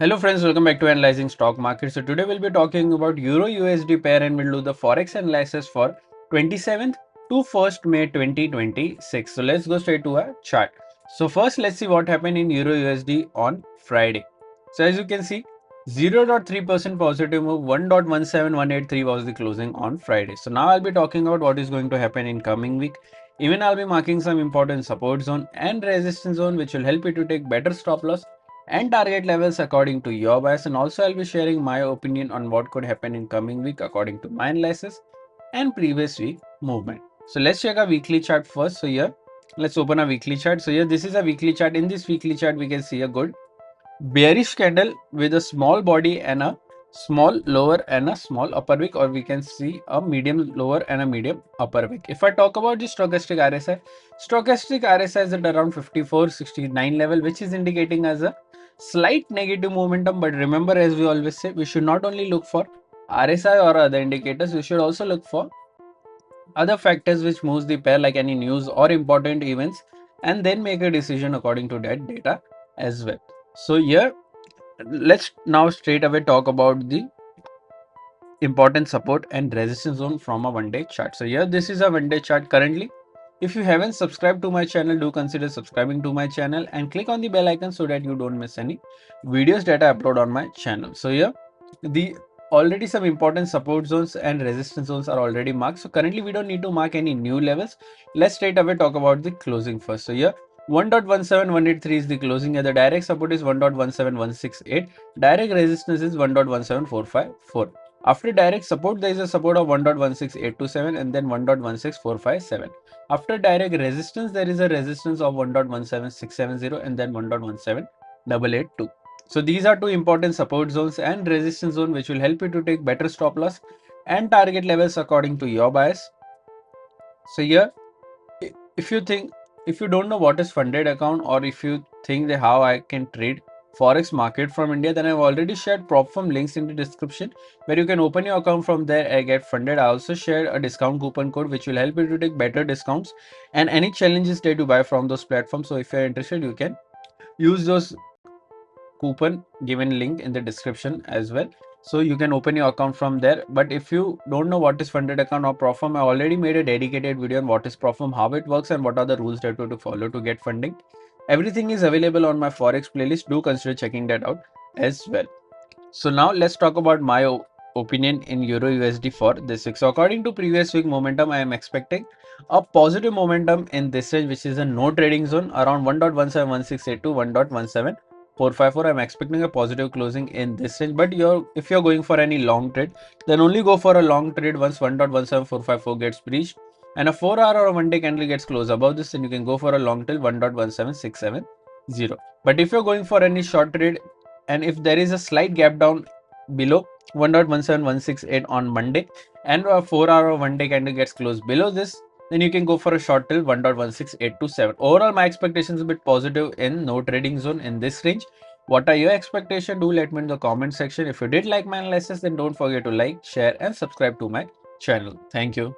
Hello friends, welcome back to Analyzing Stock Market. So today we'll be talking about Euro USD pair and we'll do the Forex analysis for 27th to 1st May 2026. So let's go straight to our chart. So first let's see what happened in Euro USD on Friday. So as you can see, 0.3% positive move, 1.17183 was the closing on Friday. So now I'll be talking about what is going to happen in coming week. Even I'll be marking some important support zone and resistance zone which will help you to take better stop loss and target levels according to your bias, and also I'll be sharing my opinion on what could happen in coming week according to my analysis and previous week movement. So let's check our weekly chart first. So here let's open a weekly chart. So here this is a weekly chart. In this weekly chart we can see a good bearish candle with a small body and a small lower and a small upper wick, or we can see a medium lower and a medium upper wick. If I talk about the stochastic RSI is at around 54.69 level, which is indicating as a slight negative momentum. But remember, as we always say, we should not only look for RSI or other indicators, we should also look for other factors which moves the pair, like any news or important events, and then make a decision according to that data as well. So here let's now straight away talk about the important support and resistance zone from a one day chart. So here this is a one day chart currently. If you haven't subscribed to my channel, do consider subscribing to my channel and click on the bell icon so that you don't miss any videos that I upload on my channel. So here the already some important support zones and resistance zones are already marked. So currently we don't need to mark any new levels. Let's straight away talk about the closing first. So here 1.17183 is the closing, and the direct support is 1.17168. Direct resistance is 1.17454. After direct support, there is a support of 1.16827 and then 1.16457. After direct resistance, there is a resistance of 1.17670 and then 1.17882. So these are two important support zones and resistance zone which will help you to take better stop loss and target levels according to your bias. So here, if you don't know what is funded account, or if you think that how I can trade Forex market from India, then I've already shared prop firm links in the description where you can open your account from there and get funded. I also shared a discount coupon code which will help you to take better discounts and any challenges that you buy from those platforms. So if you're interested, you can use those coupon given link in the description as well, so you can open your account from there. But if you don't know what is funded account or prop firm, I already made a dedicated video on what is prop firm, how it works, and what are the rules that you have to follow to get funding. Everything is available on my Forex playlist. Do consider checking that out as well. So now let's talk about my opinion in Euro USD for this week. So according to previous week momentum, I am expecting a positive momentum in this range, which is a no trading zone around 1.17168 to 1.17454. I'm expecting a positive closing in this range. But if you're going for any long trade, then only go for a long trade once 1.17454 gets breached and a 4-hour or 1-day candle gets closed above this, then you can go for a long till 1.17670. But if you're going for any short trade, and if there is a slight gap down below 1.17168 on Monday and a 4-hour or 1-day candle gets closed below this, then you can go for a short till 1.16827. Overall, my expectations a bit positive in no trading zone in this range. What are your expectations? Do let me in the comment section. If you did like my analysis, then don't forget to like, share and subscribe to my channel. Thank you.